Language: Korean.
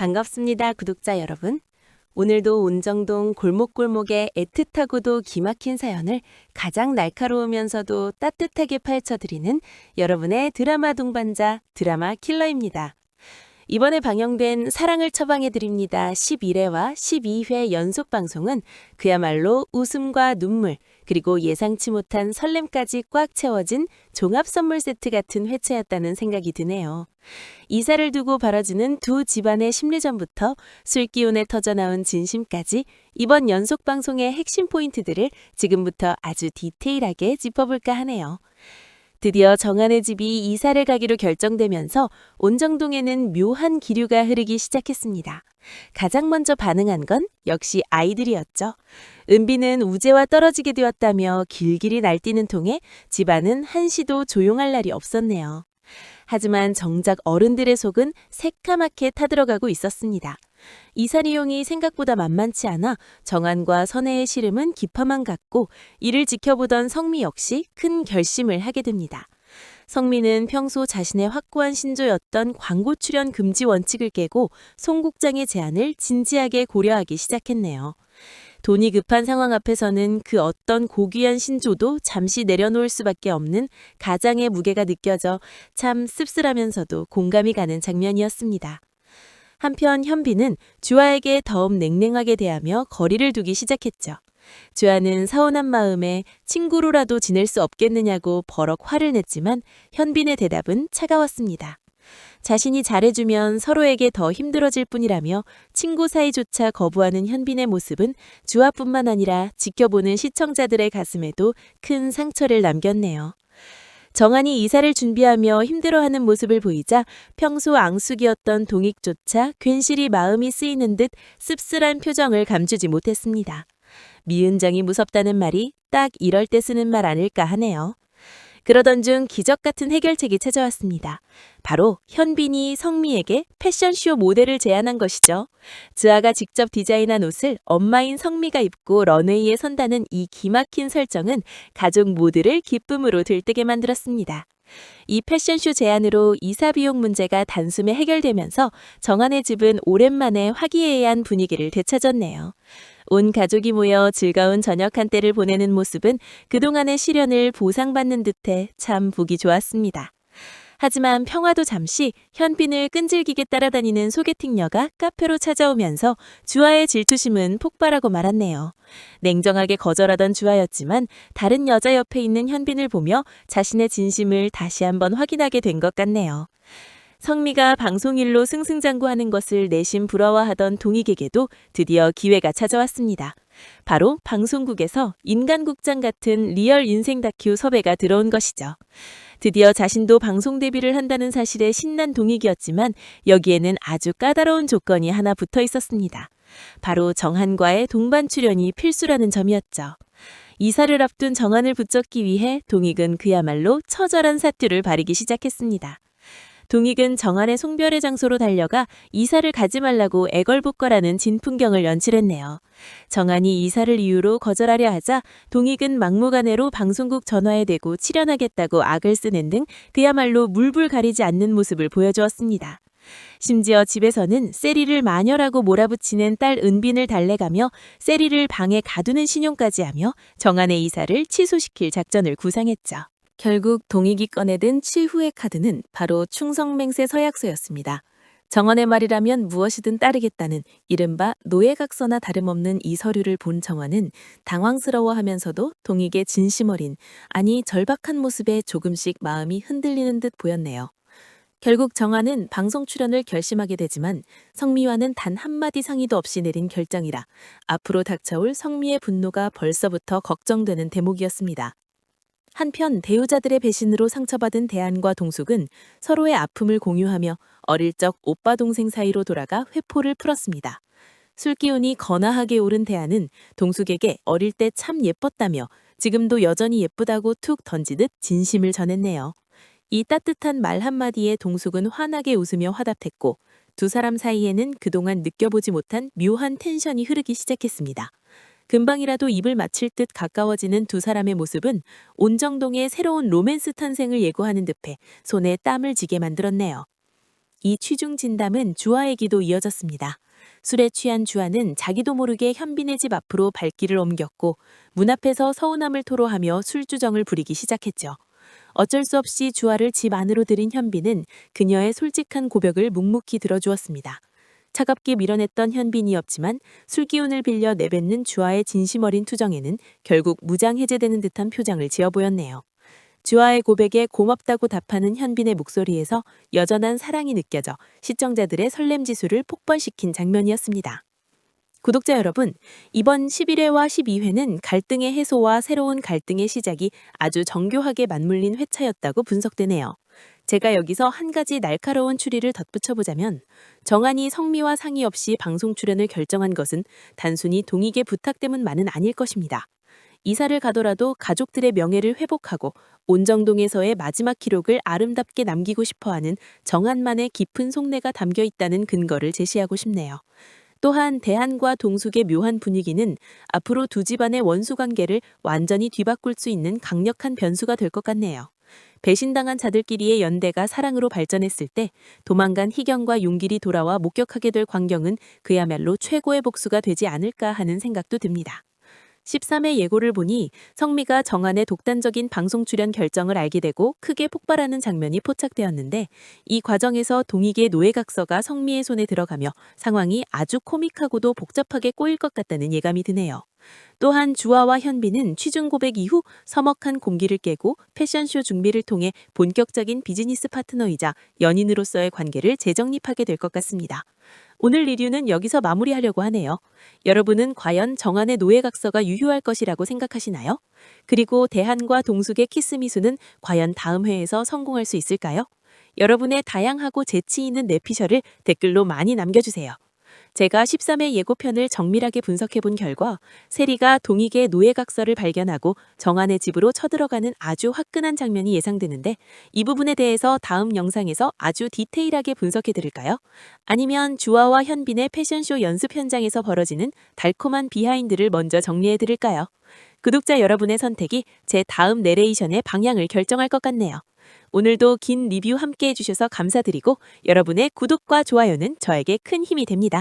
반갑습니다, 구독자 여러분. 오늘도 온정동 골목골목의 애틋하고도 기막힌 사연을 가장 날카로우면서도 따뜻하게 파헤쳐드리는 여러분의 드라마 동반자 드라마 킬러입니다. 이번에 방영된 사랑을 처방해드립니다 11회와 12회 연속 방송은 그야말로 웃음과 눈물, 그리고 예상치 못한 설렘까지 꽉 채워진 종합 선물 세트 같은 회차였다는 생각이 드네요. 이사를 두고 벌어지는 두 집안의 심리전부터 술기운에 터져나온 진심까지 이번 연속 방송의 핵심 포인트들을 지금부터 아주 디테일하게 짚어볼까 하네요. 드디어 정한의 집이 이사를 가기로 결정되면서 온정동에는 묘한 기류가 흐르기 시작했습니다. 가장 먼저 반응한 건 역시 아이들이었죠. 은비는 우재와 떨어지게 되었다며 길길이 날뛰는 통에 집안은 한시도 조용할 날이 없었네요. 하지만 정작 어른들의 속은 새까맣게 타들어가고 있었습니다. 이사리용이 생각보다 만만치 않아 정한과 선혜의 시름은 깊어만 갔고 이를 지켜보던 성미 역시 큰 결심을 하게 됩니다. 성미는 평소 자신의 확고한 신조였던 광고 출연 금지 원칙을 깨고 송 국장의 제안을 진지하게 고려하기 시작했네요. 돈이 급한 상황 앞에서는 그 어떤 고귀한 신조도 잠시 내려놓을 수밖에 없는 가장의 무게가 느껴져 참 씁쓸하면서도 공감이 가는 장면이었습니다. 한편 현빈은 주아에게 더욱 냉랭하게 대하며 거리를 두기 시작했죠. 주아는 서운한 마음에 친구로라도 지낼 수 없겠느냐고 버럭 화를 냈지만 현빈의 대답은 차가웠습니다. 자신이 잘해주면 서로에게 더 힘들어질 뿐이라며 친구 사이조차 거부하는 현빈의 모습은 주아뿐만 아니라 지켜보는 시청자들의 가슴에도 큰 상처를 남겼네요. 정한이 이사를 준비하며 힘들어하는 모습을 보이자 평소 앙숙이었던 동익조차 괜시리 마음이 쓰이는 듯 씁쓸한 표정을 감추지 못했습니다. 미은정이 무섭다는 말이 딱 이럴 때 쓰는 말 아닐까 하네요. 그러던 중 기적 같은 해결책이 찾아왔습니다. 바로 현빈이 성미에게 패션쇼 모델을 제안한 것이죠. 주아가 직접 디자인한 옷을 엄마인 성미가 입고 런웨이에 선다는 이 기막힌 설정은 가족 모두를 기쁨으로 들뜨게 만들었습니다. 이 패션쇼 제안으로 이사 비용 문제가 단숨에 해결되면서 정한의 집은 오랜만에 화기애애한 분위기를 되찾았네요. 온 가족이 모여 즐거운 저녁 한때를 보내는 모습은 그동안의 시련을 보상받는 듯해 참 보기 좋았습니다. 하지만 평화도 잠시 현빈을 끈질기게 따라다니는 소개팅녀가 카페로 찾아오면서 주아의 질투심은 폭발하고 말았네요. 냉정하게 거절하던 주아였지만 다른 여자 옆에 있는 현빈을 보며 자신의 진심을 다시 한번 확인하게 된 것 같네요. 성미가 방송일로 승승장구하는 것을 내심 부러워하던 동익에게도 드디어 기회가 찾아왔습니다. 바로 방송국에서 인간국장 같은 리얼 인생 다큐 섭외가 들어온 것이죠. 드디어 자신도 방송 데뷔를 한다는 사실에 신난 동익이었지만 여기에는 아주 까다로운 조건이 하나 붙어 있었습니다. 바로 정한과의 동반 출연이 필수라는 점이었죠. 이사를 앞둔 정한을 붙잡기 위해 동익은 그야말로 처절한 사투를 벌이기 시작했습니다. 동익은 정한의 송별회 장소로 달려가 이사를 가지 말라고 애걸복걸하는 진풍경을 연출했네요. 정한이 이사를 이유로 거절하려 하자 동익은 막무가내로 방송국 전화에 대고 출연하겠다고 악을 쓰는 등 그야말로 물불 가리지 않는 모습을 보여주었습니다. 심지어 집에서는 세리를 마녀라고 몰아붙이는 딸 은빈을 달래가며 세리를 방에 가두는 신용까지 하며 정한의 이사를 취소시킬 작전을 구상했죠. 결국 동익이 꺼내든 치후의 카드는 바로 충성맹세 서약서였습니다. 정한의 말이라면 무엇이든 따르겠다는 이른바 노예각서나 다름없는 이 서류를 본 정한은 당황스러워하면서도 동익의 진심 어린, 아니 절박한 모습에 조금씩 마음이 흔들리는 듯 보였네요. 결국 정한은 방송 출연을 결심하게 되지만 성미와는 단 한마디 상의도 없이 내린 결정이라 앞으로 닥쳐올 성미의 분노가 벌써부터 걱정되는 대목이었습니다. 한편 대우자들의 배신으로 상처받은 대한과 동숙은 서로의 아픔을 공유하며 어릴 적 오빠 동생 사이로 돌아가 회포를 풀었습니다. 술기운이 거나하게 오른 대한은 동숙에게 어릴 때 참 예뻤다며 지금도 여전히 예쁘다고 툭 던지듯 진심을 전했네요. 이 따뜻한 말 한마디에 동숙은 환하게 웃으며 화답했고 두 사람 사이에는 그동안 느껴보지 못한 묘한 텐션이 흐르기 시작했습니다. 금방이라도 입을 맞출 듯 가까워지는 두 사람의 모습은 온정동의 새로운 로맨스 탄생을 예고하는 듯해 손에 땀을 쥐게 만들었네요. 이 취중 진담은 주아에게도 이어졌습니다. 술에 취한 주아는 자기도 모르게 현빈의 집 앞으로 발길을 옮겼고 문 앞에서 서운함을 토로하며 술주정을 부리기 시작했죠. 어쩔 수 없이 주아를 집 안으로 들인 현빈은 그녀의 솔직한 고백을 묵묵히 들어주었습니다. 차갑게 밀어냈던 현빈이었지만 술기운을 빌려 내뱉는 주아의 진심 어린 투정에는 결국 무장해제되는 듯한 표정을 지어 보였네요. 주아의 고백에 고맙다고 답하는 현빈의 목소리에서 여전한 사랑이 느껴져 시청자들의 설렘 지수를 폭발시킨 장면이었습니다. 구독자 여러분, 이번 11회와 12회는 갈등의 해소와 새로운 갈등의 시작이 아주 정교하게 맞물린 회차였다고 분석되네요. 제가 여기서 한 가지 날카로운 추리를 덧붙여보자면 정한이 성미와 상의 없이 방송 출연을 결정한 것은 단순히 동익의 부탁 때문만은 아닐 것입니다. 이사를 가더라도 가족들의 명예를 회복하고 온정동에서의 마지막 기록을 아름답게 남기고 싶어하는 정한만의 깊은 속내가 담겨 있다는 근거를 제시하고 싶네요. 또한 대한과 동숙의 묘한 분위기는 앞으로 두 집안의 원수 관계를 완전히 뒤바꿀 수 있는 강력한 변수가 될 것 같네요. 배신당한 자들끼리의 연대가 사랑으로 발전했을 때 도망간 희경과 용길이 돌아와 목격하게 될 광경은 그야말로 최고의 복수가 되지 않을까 하는 생각도 듭니다. 13회 예고를 보니 성미가 정한의 독단적인 방송 출연 결정을 알게 되고 크게 폭발하는 장면이 포착되었는데 이 과정에서 동익의 노예각서가 성미의 손에 들어가며 상황이 아주 코믹하고도 복잡하게 꼬일 것 같다는 예감이 드네요. 또한 주아와 현빈은 취중 고백 이후 서먹한 공기를 깨고 패션쇼 준비를 통해 본격적인 비즈니스 파트너이자 연인으로서의 관계를 재정립하게 될 것 같습니다. 오늘 리뷰는 여기서 마무리하려고 하네요. 여러분은 과연 정한의 노예각서가 유효할 것이라고 생각하시나요? 그리고 대한과 동숙의 키스미수는 과연 다음 회에서 성공할 수 있을까요? 여러분의 다양하고 재치 있는 내피셜을 댓글로 많이 남겨주세요. 제가 13회 예고편을 정밀하게 분석해본 결과 세리가 동익의 노예각서를 발견하고 정한의 집으로 쳐들어가는 아주 화끈한 장면이 예상되는데 이 부분에 대해서 다음 영상에서 아주 디테일하게 분석해드릴까요? 아니면 주아와 현빈의 패션쇼 연습 현장에서 벌어지는 달콤한 비하인드를 먼저 정리해드릴까요? 구독자 여러분의 선택이 제 다음 내레이션의 방향을 결정할 것 같네요. 오늘도 긴 리뷰 함께 해주셔서 감사드리고 여러분의 구독과 좋아요는 저에게 큰 힘이 됩니다.